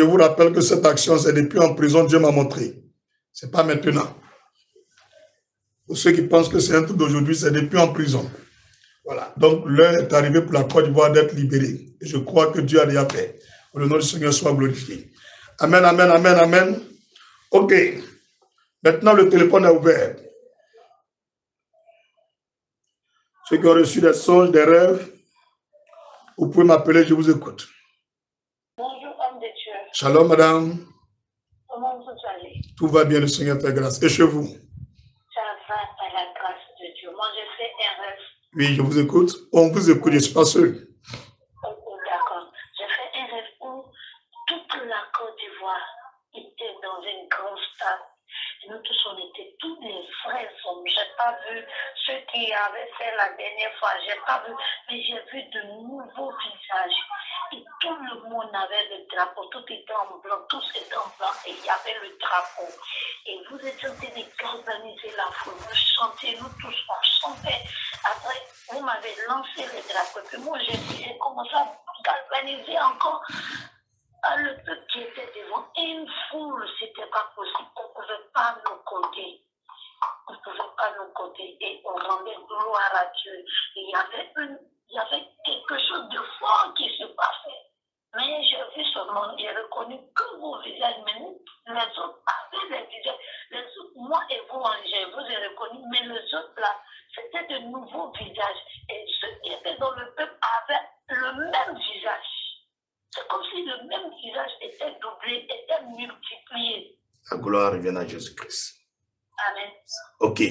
Je vous rappelle que cette action, c'est depuis en prison, Dieu m'a montré. Ce n'est pas maintenant. Pour ceux qui pensent que c'est un truc d'aujourd'hui, c'est depuis en prison. Voilà. Donc, l'heure est arrivée pour la Côte d'Ivoire d'être libérée. Et je crois que Dieu a déjà fait. Que le nom du Seigneur soit glorifié. Amen, amen, amen, amen. OK. Maintenant, le téléphone est ouvert. Ceux qui ont reçu des songes, des rêves, vous pouvez m'appeler, je vous écoute. Bonjour, homme de Dieu. Shalom, madame. Comment vous allez? Tout va bien, le Seigneur fait grâce. Et chez vous? Ça va par la grâce de Dieu. Moi, je fais un rêve. Oui, je vous écoute. On vous écoute, je ne suis pas seul. D'accord. Je fais un rêve où toute la Côte d'Ivoire était dans une grande stade. Et nous tous, on était tous les frères hommes. Je n'ai pas vu ceux qui avaient fait la dernière fois. Je n'ai pas vu, mais j'ai vu de nouveaux visages. Et tout le monde avait le drapeau. Tout était en blanc, tous étaient en blanc. Et il y avait le drapeau. Et vous étiez en train de galvaniser la foule. Vous chantiez, nous tous, on chantait. Après, vous m'avez lancé le drapeau. Puis moi, j'ai commencé à galvaniser encore. Le peuple qui était devant une foule, c'était pas possible. On ne pouvait pas nous compter. On ne pouvait pas nous compter. Et on rendait gloire à Dieu. Et il y avait quelque chose de fort qui se passait. Mais j'ai vu seulement, j'ai reconnu que vos visages, mais nous, les autres avaient des visages. Les autres, moi et vous, je vous ai reconnu, mais les autres là, c'était de nouveaux visages. Et ceux qui étaient dans le peuple avaient le même visage. C'est comme si le même visage était doublé, était multiplié. La gloire revienne à Jésus-Christ. Amen. OK.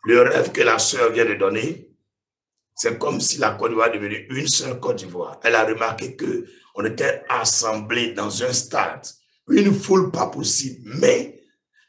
Le rêve que la sœur vient de donner, c'est comme si la Côte d'Ivoire est devenue une seule Côte d'Ivoire. Elle a remarqué qu'on était assemblés dans un stade, une foule pas possible, mais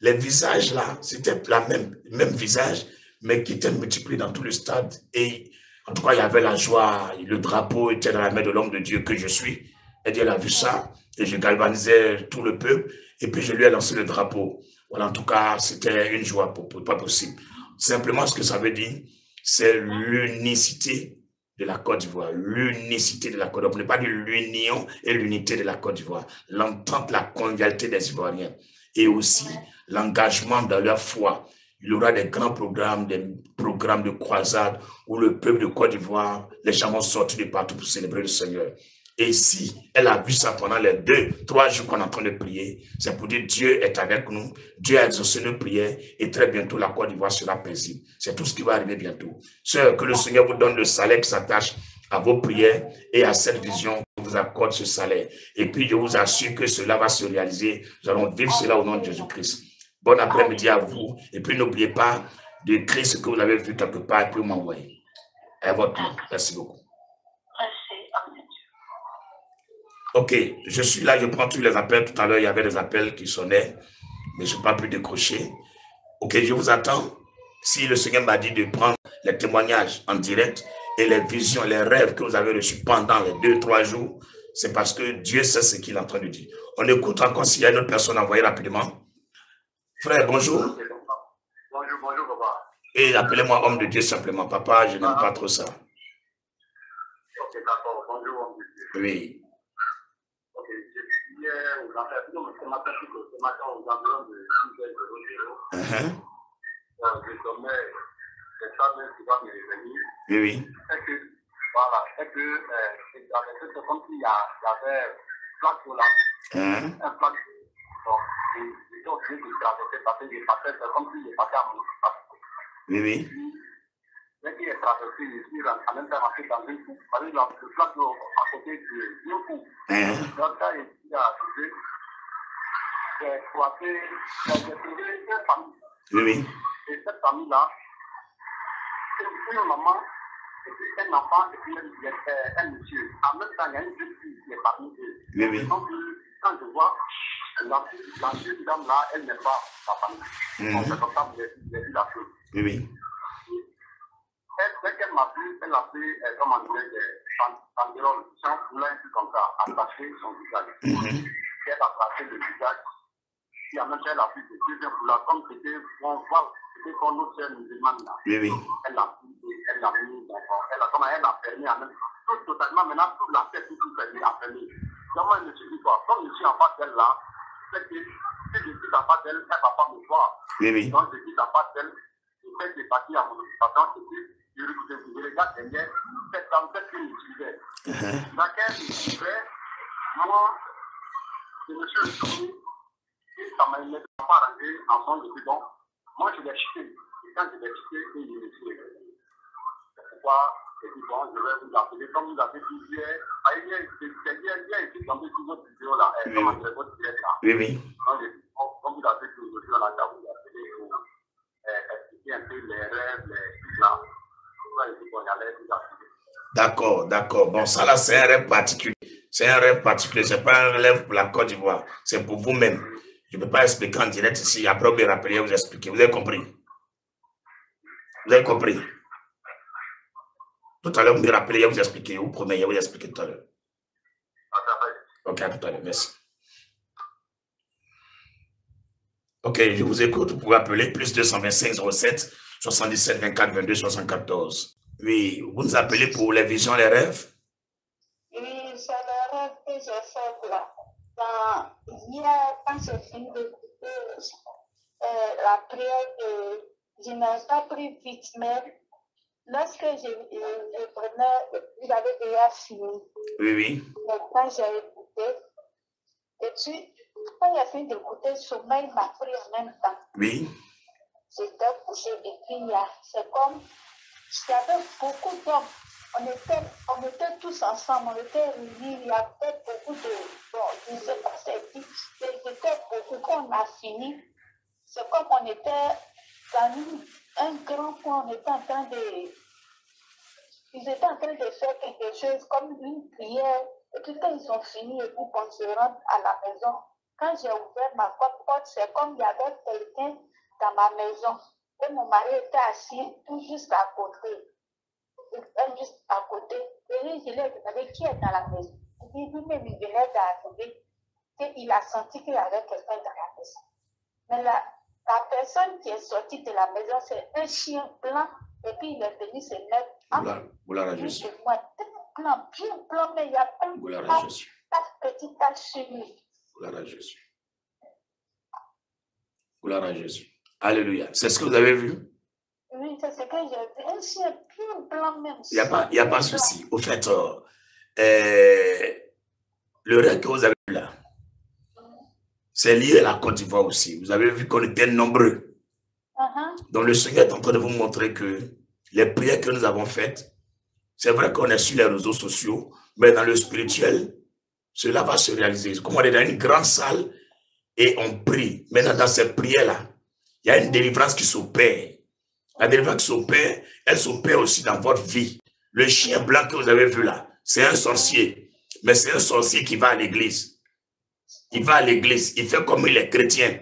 les visages là, c'était la même visage, mais qui étaient multipliés dans tout le stade. Et en tout cas, il y avait la joie, le drapeau était dans la main de l'homme de Dieu que je suis. Et Dieu a vu ça, et je galvanisais tout le peuple, et puis je lui ai lancé le drapeau. Voilà, en tout cas, c'était une joie pas possible. Simplement, ce que ça veut dire, c'est l'unicité de la Côte d'Ivoire. L'unicité de la Côte d'Ivoire. On ne pas de l'union et l'unité de la Côte d'Ivoire. L'entente, la convivialité des Ivoiriens. Et aussi l'engagement dans leur foi. Il y aura des grands programmes, des programmes de croisade où le peuple de Côte d'Ivoire, les gens vont sortir de partout pour célébrer le Seigneur. Et si elle a vu ça pendant les 2-3 jours qu'on est en train de prier, c'est pour dire Dieu est avec nous, Dieu a exaucé nos prières et très bientôt la Côte d'Ivoire sera paisible. C'est tout ce qui va arriver bientôt. Sœur, que le Seigneur vous donne le salaire qui s'attache à vos prières et à cette vision qui vous accorde ce salaire. Et puis je vous assure que cela va se réaliser. Nous allons vivre cela au nom de Jésus-Christ. Bon après-midi à vous. Et puis n'oubliez pas d'écrire ce que vous avez vu quelque part et puis m'envoyer. À votre nom. Merci beaucoup. Ok, je suis là, je prends tous les appels. Tout à l'heure, il y avait des appels qui sonnaient, mais je n'ai pas pu décrocher. Ok, je vous attends. Si le Seigneur m'a dit de prendre les témoignages en direct et les visions, les rêves que vous avez reçus pendant les 2-3 jours, c'est parce que Dieu sait ce qu'il est en train de dire. On écoute encore s'il y a une autre personne envoyée rapidement. Frère, bonjour. Bonjour, papa. Et appelez-moi homme de Dieu simplement. Papa, je n'aime pas trop ça. Ok, d'accord. Bonjour, homme de Dieu. Oui. Ce matin, aux environs de 6h00, je dormais, j'ai pas bien qui va me revenir. Oui. C'est que, voilà, c'est comme s'il y avait un plateau là, un plateau. Donc, j'étais obligé de traverser parce que j'ai passé, c'est comme si j'ai passé à mon passé. Oui. Dès qu'il est traversé, je suis en même temps rentré dans une coupe. Par exemple, le plateau à côté d'une coupe. Donc, ça, il a arrivé. J'ai croisé, j'ai trouvé une famille. Oui. Et cette famille-là, c'est une maman, et puis un enfant, et puis un monsieur. En même temps, il y a une jeune fille qui est parmi eux. Oui. Donc, quand je vois la jeune dame-là, elle n'est pas sa famille. Donc, c'est comme ça que j'ai vu la chose. Oui. Dès qu'elle m'a vu, elle a fait, comme on dirait, des banderoles, sans foulin, comme ça, attaché son visage. Elle a placé le visage. Et en même temps, elle a pris des deuxièmes foulard, comme c'était, on voit, c'était qu'on nous sert musulmane là. Oui. Elle l'a mis, elle a fermé en même temps, totalement, maintenant, toute la tête, tout fermé, a fermé. Comment je me suis dit, quoi, comme je suis en face d'elle là, c'est que si je suis en face d'elle, elle ne va pas me voir. Oui, oui. Donc je suis en face d'elle, je fais des parties à mon occupation, et puis je regarde derrière, cette dame, cette fille me suivait. Dans qu'elle me suivait, moi, je me suis retourné, et ça ne m'a pas arrangé en son de donc, moi je l'ai chuté. Et quand je l'ai chuté, je me suis réveillé. C'est pourquoi j'ai dit, bon, je vais vous appeler, comme vous avez dit hier, il y a été tombé sur votre vidéo là, comment dire, votre direct là. Oui, oui. Donc, comme vous avez dit aujourd'hui, on a déjà vous appelé pour expliquer un peu les rêves, les trucs là. Pourquoi il dit qu'on allait vous appeler. D'accord, d'accord. Bon, ça là, c'est un rêve particulier. C'est un rêve particulier. Ce n'est pas un rêve pour la Côte d'Ivoire. C'est pour vous-même. Je ne peux pas expliquer en direct ici. Après, vous me rappeler, vous expliquer. Vous avez compris? Vous avez compris? Tout à l'heure, vous me rappelez, vous expliquer. Vous promettez, vous expliquer tout à l'heure. Ok, à tout à l'heure. Merci. Ok, je vous écoute. Vous pouvez appeler plus 225 07 77 24 22 74. Oui, vous nous appelez pour les visions, les rêves? Oui, c'est le rêve que j'ai fait là. Hier, quand j'ai fini d'écouter la prière, je n'ai pas pris vite, mais lorsque je prenais, j'avais déjà fini. Oui, oui. Mais quand j'ai écouté, et puis, quand j'ai fini d'écouter, sommeil m'a pris en même temps. Oui. J'étais couché et puis c'est comme, il y avait beaucoup d'hommes. On était tous ensemble, on était réunis, il y avait beaucoup de... Bon, je ne sais pas c'est qui, mais c'était beaucoup. Quand on a fini, c'est comme on était dans un grand point, on était en train de... Ils étaient en train de faire quelque chose comme une prière. Et puis quand ils ont fini, et puis on se rend à la maison, quand j'ai ouvert ma porte, c'est comme il y avait quelqu'un dans ma maison. Et mon mari était assis tout juste à côté. Juste à côté. Et lui, je lui ai demandé qui est dans la maison. Lui-même, il venait d'arriver. Et il a senti qu'il y avait quelqu'un dans la maison. Mais la personne qui est sortie de la maison, c'est un chien blanc. Et puis il est venu se mettre en Jésus. Moi, bien blanc, mais il y a un petit tache sur lui. Gloire à Jésus. Gloire à Jésus. Alléluia. C'est ce que vous avez vu? Oui, c'est ce que j'ai vu. Un chien bien blanc même. Il n'y a pas de souci. Au fait, le rêve que vous avez vu là, c'est lié à la Côte d'Ivoire aussi. Vous avez vu qu'on était nombreux. Donc le Seigneur est en train de vous montrer que les prières que nous avons faites, c'est vrai qu'on est sur les réseaux sociaux, mais dans le spirituel, cela va se réaliser. Comme on est dans une grande salle et on prie. Maintenant, dans cette prière-là, il y a une délivrance qui s'opère. La délivrance qui s'opère, elle s'opère aussi dans votre vie. Le chien blanc que vous avez vu là, c'est un sorcier. Mais c'est un sorcier qui va à l'église. Il va à l'église, il fait comme il est chrétien.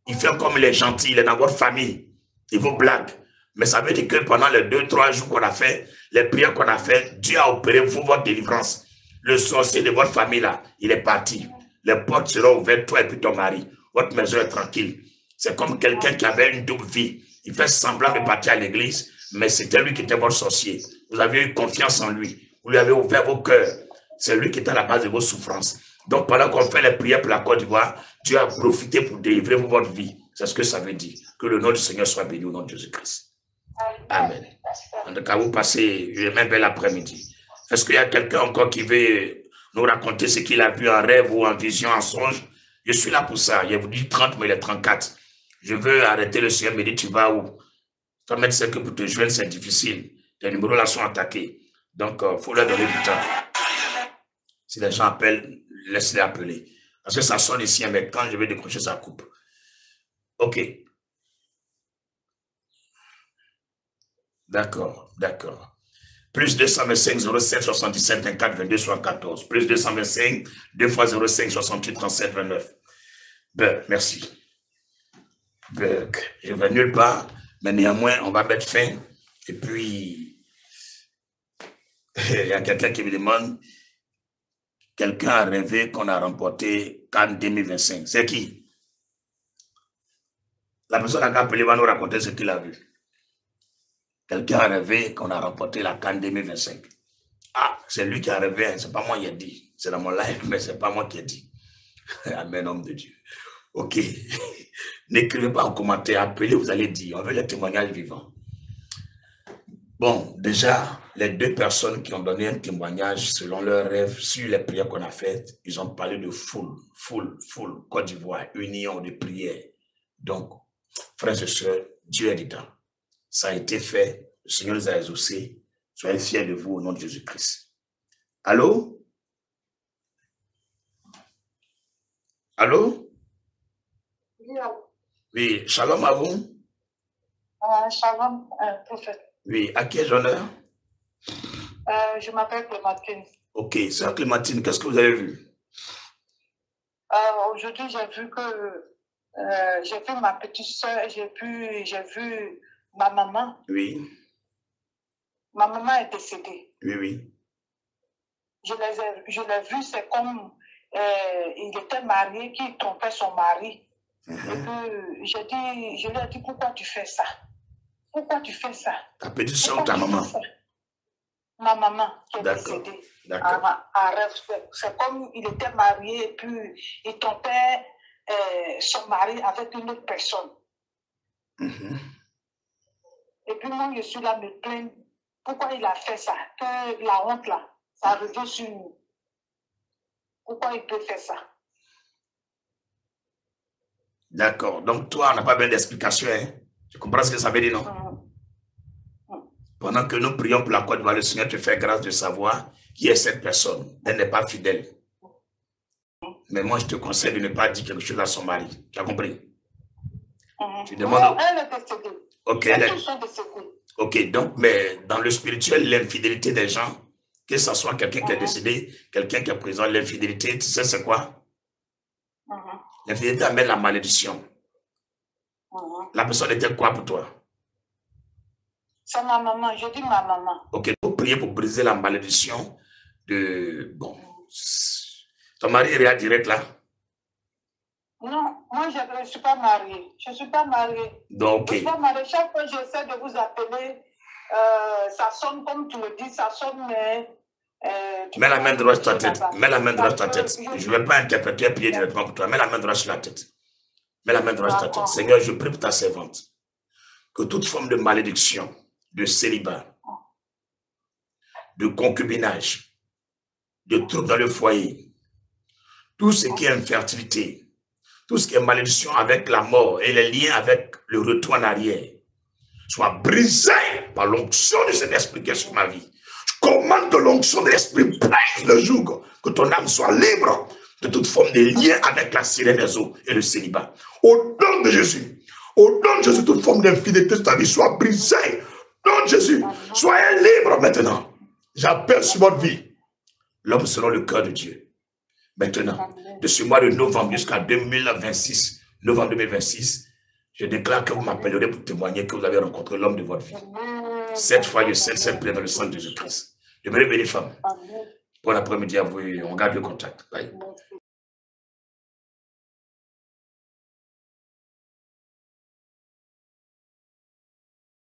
Il fait comme il est gentil, il est dans votre famille. Il vous blague. Mais ça veut dire que pendant les 2-3 jours qu'on a fait, les prières qu'on a fait, Dieu a opéré vous votre délivrance. Le sorcier de votre famille là, il est parti. Les portes seront ouvertes, toi et puis ton mari. Votre maison est tranquille. C'est comme quelqu'un qui avait une double vie. Il fait semblant de partir à l'église, mais c'était lui qui était votre sorcier. Vous avez eu confiance en lui. Vous lui avez ouvert vos cœurs. C'est lui qui était à la base de vos souffrances. Donc pendant qu'on fait les prières pour la Côte d'Ivoire, Dieu a profité pour délivrer votre vie. C'est ce que ça veut dire. Que le nom du Seigneur soit béni au nom de Jésus-Christ. Amen. En tout cas, vous passez un bel après-midi. Est-ce qu'il y a quelqu'un encore qui veut nous raconter ce qu'il a vu en rêve ou en vision, en songe? Je suis là pour ça. Je vous dis 30, mais il est 34. Je veux arrêter. Le Seigneur me dit, tu vas où? Toi-même, c'est que pour te joindre, c'est difficile. Les numéros là sont attaqués. Donc, il faut leur donner du temps. Si les gens appellent, laisse-les appeler. Parce que ça sonne ici, mais quand je vais décrocher, ça coupe. OK. D'accord, d'accord. Plus 225 07 77 24 22 74. Plus 225 2 fois 05 68 37 29. Ben, merci. Ben, je ne vais nulle part, mais néanmoins, on va mettre fin. Et puis, il y a quelqu'un qui me demande, quelqu'un a rêvé qu'on a remporté Cannes 2025. C'est qui? La personne qui a appelé va nous raconter ce qu'il a vu. Quelqu'un a rêvé qu'on a remporté la Cannes 2025. Ah, c'est lui qui a rêvé, hein. C'est pas moi qui ai dit. C'est dans mon live, mais c'est pas moi qui ai dit. Amen, homme de Dieu. Ok. N'écrivez pas en commentaire, appelez, vous allez dire. On veut les témoignages vivants. Bon, déjà, les deux personnes qui ont donné un témoignage selon leurs rêves sur les prières qu'on a faites, ils ont parlé de foule, Côte d'Ivoire, union de prières. Donc, frères et sœurs, Dieu est dedans. Ça a été fait, le Seigneur les a exaucés. Soyez fiers de vous au nom de Jésus-Christ. Allô? Allô? Oui, shalom à vous. Shalom, prophète. Oui, à qui ai-je l'honneur? Je m'appelle Clémentine. Ok, sœur Clémentine, qu'est-ce que vous avez vu? Aujourd'hui, j'ai vu que j'ai vu ma petite soeur, j'ai vu ma maman. Oui. Ma maman est décédée. Oui, oui. Je l'ai vu, c'est comme il était marié, qui trompait son mari. Et que je lui ai dit, pourquoi tu fais ça? Pourquoi tu fais ça? Ta petite soeur ou ta maman? Ma maman qui est décédée. En rêve. C'est comme il était marié et puis il trompait son mari avec une autre personne. Et puis moi, je suis là, me plaindre. Pourquoi il a fait ça? Que la honte là, ça revient sur nous. Pourquoi il peut faire ça? D'accord. Donc toi, on n'a pas besoin d'explication. Hein? Tu comprends ce que ça veut dire, non? Pendant que nous prions pour la Côte d'Ivoire, le Seigneur te fait grâce de savoir qui est cette personne. Elle n'est pas fidèle. Mais moi, je te conseille de ne pas dire quelque chose à son mari. Tu as compris? Tu demandes... Non, elle est décédée. Ok, Elles sont décédées. Ok, donc, mais dans le spirituel, l'infidélité des gens, que ce soit quelqu'un qui est décédé, quelqu'un qui est présent, l'infidélité, tu sais c'est quoi? L'infidélité amène la malédiction. La personne était quoi pour toi? C'est ma maman, je dis ma maman. Ok, pour prier pour briser la malédiction de... Bon, ton mari est direct là? Non, moi je ne suis pas mariée. Je ne suis pas mariée. Donc, ok. Je ne suis pas mariée. Chaque fois que j'essaie de vous appeler, ça sonne comme tu le dis, ça sonne, mais... mets la main droite sur ta tête. Mets la main droite sur ta tête. Je ne vais pas interpréter prier directement pour toi. Mets la main droite sur la tête. Mets la main droite sur ta tête. Seigneur, je prie pour ta servante. Que toute forme de malédiction, de célibat, de concubinage, de troubles dans le foyer, tout ce qui est infertilité, tout ce qui est malédiction avec la mort et les liens avec le retour en arrière, soit brisé par l'onction de cet esprit qui est sur ma vie. Je commande que l'onction de l'esprit brise le joug, que ton âme soit libre de toute forme de lien avec la sirène des eaux et le célibat. Au nom de Jésus, toute forme d'infidélité de ta vie soit brisée. Au nom de Jésus, soyez libre maintenant. J'appelle sur votre vie l'homme selon le cœur de Dieu. Maintenant, de ce mois de novembre jusqu'à 2026, novembre 2026, je déclare que vous m'appellerez pour témoigner que vous avez rencontré l'homme de votre vie. Cette fois, je scelle cette prière dans le sang de Jésus-Christ. Je me réveille les femmes. Bon après-midi à vous et on garde le contact. Bye.